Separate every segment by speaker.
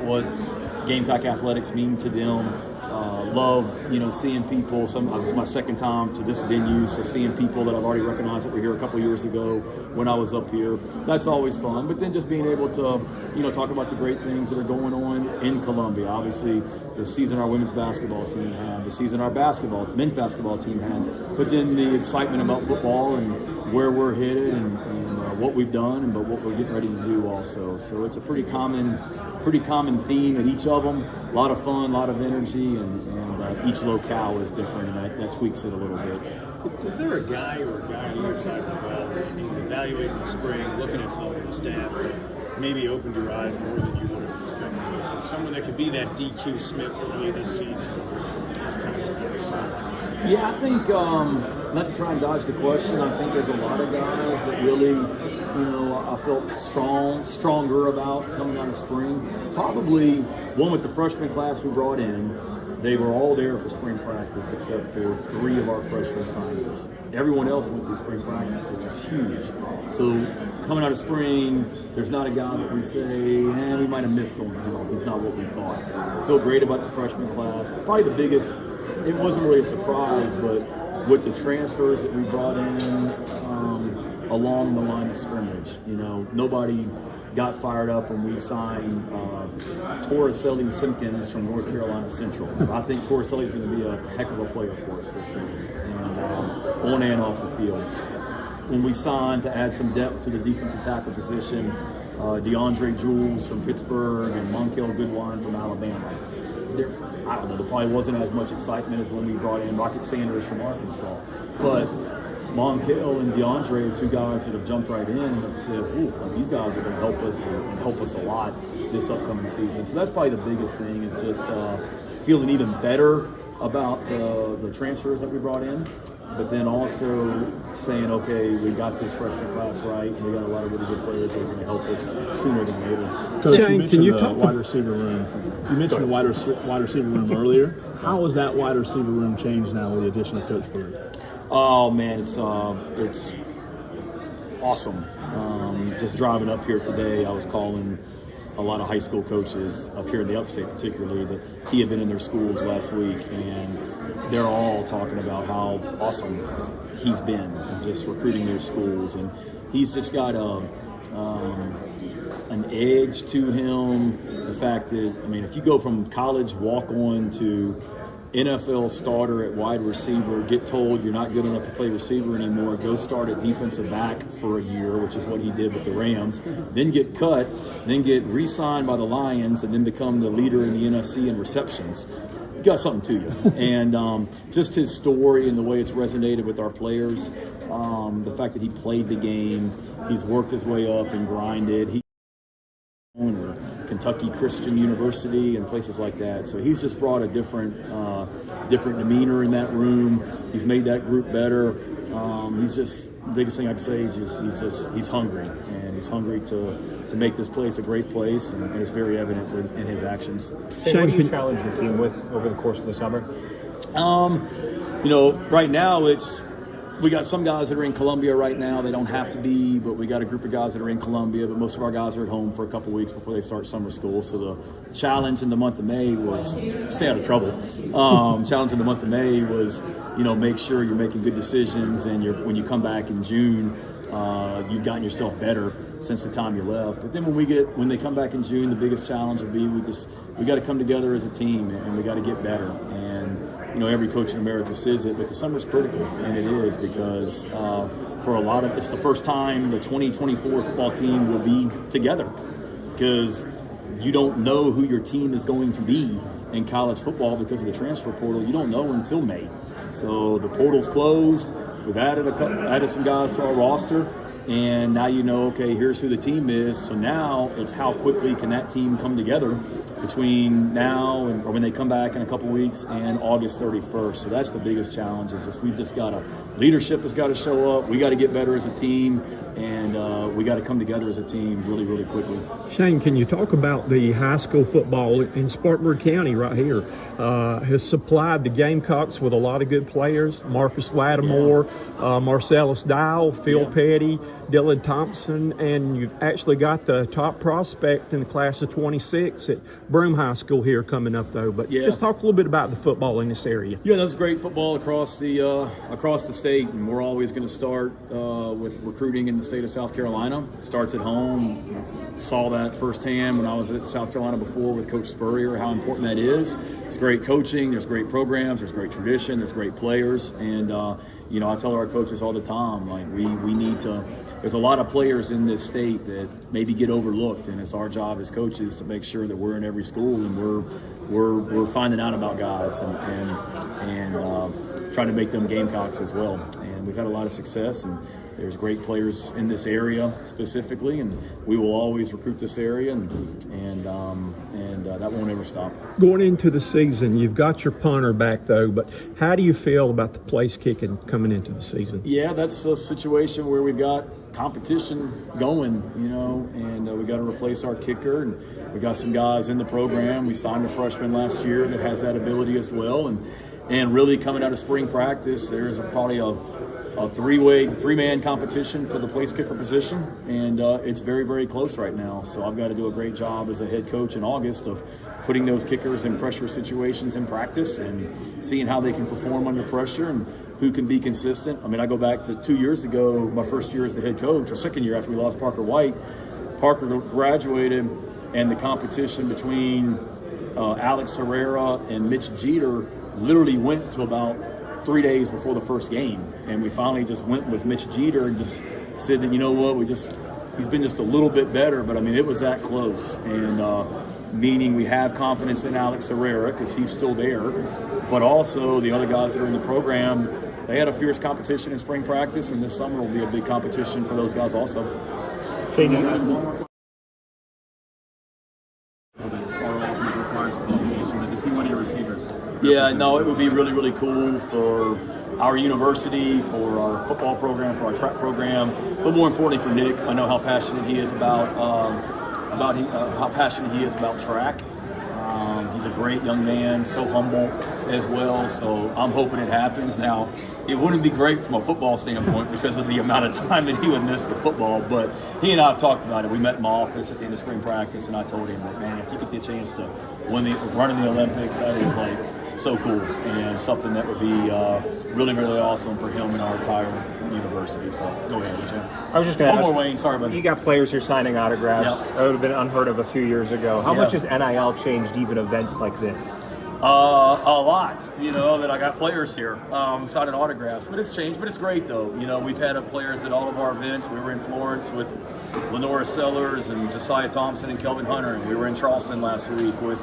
Speaker 1: what Gamecock athletics mean to them. Love, seeing people. This is my second time to this venue, so seeing people that I've already recognized that were here a couple years ago when I was up here, that's always fun. But then just being able to, talk about the great things that are going on in Columbia. Obviously, the season our women's basketball team had, the season our men's basketball team had, but then the excitement about football and where we're headed and what we've done, but what we're getting ready to do also. So it's a pretty common theme at each of them. A lot of fun, a lot of energy, and each locale is different, and that tweaks it a little bit.
Speaker 2: Is there a guy or a guy on either side of the ball that in evaluating the spring, looking at film and staff, that maybe opened your eyes more than you would have expected? Someone that could be that DQ Smith early this season, this time around to start.
Speaker 1: Yeah, I think, not to try and dodge the question, I think there's a lot of guys that really, I felt stronger about coming out of spring. Probably one with the freshman class we brought in. They were all there for spring practice except for 3 of our freshman signings. Everyone else went through spring practice, which is huge. So coming out of spring, there's not a guy that we say, we might have missed on him. He's not what we thought. I feel great about the freshman class. Probably the biggest, it wasn't really a surprise, but with the transfers that we brought in along the line of scrimmage, nobody got fired up when we signed Torricelli Simpkins from North Carolina Central. I think Torricelli's going to be a heck of a player for us this season, and on and off the field. When we signed to add some depth to the defensive tackle position, DeAndre Jules from Pittsburgh and Monkel Goodwine from Alabama. There probably wasn't as much excitement as when we brought in Rocket Sanders from Arkansas, but Monkel and DeAndre are 2 guys that have jumped right in and have said, these guys are going to help us and help us a lot this upcoming season. So that's probably the biggest thing, is just feeling even better about the transfers that we brought in, but then also saying, okay, we got this freshman class right, and we got a lot of really good players that are going to help us sooner than later.
Speaker 3: Coach, you mentioned the wide receiver room. You mentioned the wide receiver room earlier. How has that wide receiver room changed now with the addition of Coach Floyd?
Speaker 1: Oh man, it's awesome. Just driving up here today, I was calling a lot of high school coaches up here in the upstate particularly that he had been in their schools last week, and they're all talking about how awesome he's been just recruiting their schools, and he's just got an edge to him. The fact that, if you go from college walk-on to NFL starter at wide receiver, get told you're not good enough to play receiver anymore, go start at defensive back for a year, which is what he did with the Rams, then get cut, then get re-signed by the Lions, and then become the leader in the NFC in receptions. You got something to you. And just his story and the way it's resonated with our players, the fact that he played the game, he's worked his way up and grinded. Or Kentucky Christian University and places like that. So he's just brought a different demeanor in that room. He's made that group better. He's just, the biggest thing I can say is he's hungry, and he's hungry to make this place a great place, and it's very evident in his actions.
Speaker 4: Shane, what do you challenge your team with over the course of the summer?
Speaker 1: Right now we got some guys that are in Columbia right now. They don't have to be, but we got a group of guys that are in Columbia, but most of our guys are at home for a couple weeks before they start summer school. So the challenge in the month of May was stay out of trouble. Challenge in the month of May was, make sure you're making good decisions, and when you come back in June, you've gotten yourself better since the time you left. But then when they come back in June, the biggest challenge will be we got to come together as a team, and we got to get better. And every coach in America says it, but the summer's critical, and it is, because for a lot of, it's the first time the 2024 football team will be together, because you don't know who your team is going to be in college football because of the transfer portal. You don't know until May. So the portal's closed. We've added some guys to our roster, and now okay, here's who the team is. So now it's how quickly can that team come together between now or when they come back in a couple weeks and August 31st. So that's the biggest challenge, is we've just got leadership has got to show up. We got to get better as a team, and we got to come together as a team really, really quickly.
Speaker 3: Shane, can you talk about the high school football in Spartanburg County right here? Has supplied the Gamecocks with a lot of good players. Marcus Lattimore, Marcellus Dial, Phil Petty,
Speaker 5: Dylan Thompson, and you've actually got the top prospect in the class of 26 at Broome High School here coming up, though. But just talk a little bit about the football in this area.
Speaker 1: Yeah, that's great football across the state, and we're always going to start with recruiting in the state of South Carolina. Starts at home. Saw that firsthand when I was at South Carolina before with Coach Spurrier, how important that is. It's great coaching, there's great programs, there's great tradition, there's great players, and I tell our coaches all the time, like we need to. There's a lot of players in this state that maybe get overlooked, and it's our job as coaches to make sure that we're in every school and we're finding out about guys and trying to make them Gamecocks as well. And we've had a lot of success, and there's great players in this area specifically, and we will always recruit this area, and that won't ever stop.
Speaker 5: Going into the season, you've got your punter back, though, but how do you feel about the place kicking coming into the season?
Speaker 1: Yeah, that's a situation where we've got competition going, and we got to replace our kicker, and we got some guys in the program. We signed a freshman last year that has that ability as well, and really coming out of spring practice, there's probably a three-man competition for the place kicker position, and it's very, very close right now. So I've got to do a great job as a head coach in August of putting those kickers in pressure situations in practice and seeing how they can perform under pressure and who can be consistent. I mean, I go back to 2 years ago, my first year as the head coach, or second year after we lost Parker White. Parker graduated, and the competition between Alex Herrera and Mitch Jeter literally went to about 3 days before the first game, and we finally just went with Mitch Jeter and just said that, he's been just a little bit better, but I mean, it was that close, and meaning we have confidence in Alex Herrera because he's still there, but also the other guys that are in the program, they had a fierce competition in spring practice, and this summer will be a big competition for those guys also. Yeah, no, it would be really, really cool for our university, for our football program, for our track program, but more importantly for Nick. I know how passionate he is about track. He's a great young man, so humble as well. So I'm hoping it happens. Now, it wouldn't be great from a football standpoint because of the amount of time that he would miss with football. But he and I have talked about it. We met in my office at the end of spring practice, and I told him that, man, if you get the chance to run in the Olympics, that is like so cool and something that would be really, really awesome for him and our entire university. So go ahead, AJ.
Speaker 4: I was just going to ask.
Speaker 1: One more, Wayne. Sorry, buddy.
Speaker 4: You got players here signing autographs.
Speaker 1: Yep.
Speaker 4: That would have been unheard of a few years ago. How much has NIL changed even events like this?
Speaker 1: A lot, that I got players here signing autographs, but it's changed. But it's great though. We've had players at all of our events. We were in Florence with Lenora Sellers and Josiah Thompson and Kelvin Hunter, and we were in Charleston last week with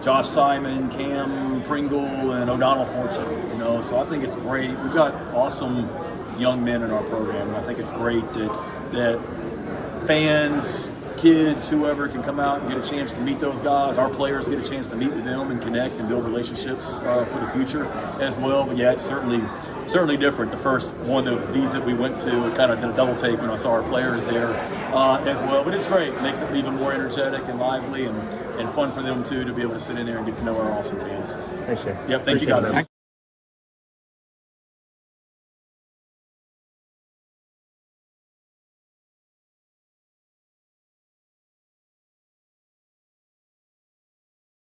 Speaker 1: Josh Simon, Cam Pringle, and O'Donnell Fortune. So I think it's great. We've got awesome young men in our program, and I think it's great that fans, kids, whoever can come out and get a chance to meet those guys. Our players get a chance to meet with them and connect and build relationships for the future as well. But yeah, it's certainly different. The first one of these that we went to, it kind of did a double take when I saw our players there as well. But it's great. It makes it even more energetic and lively and fun for them too to be able to sit in there and get to know our awesome fans.
Speaker 4: Thanks, Shane.
Speaker 1: Yep, thank you guys.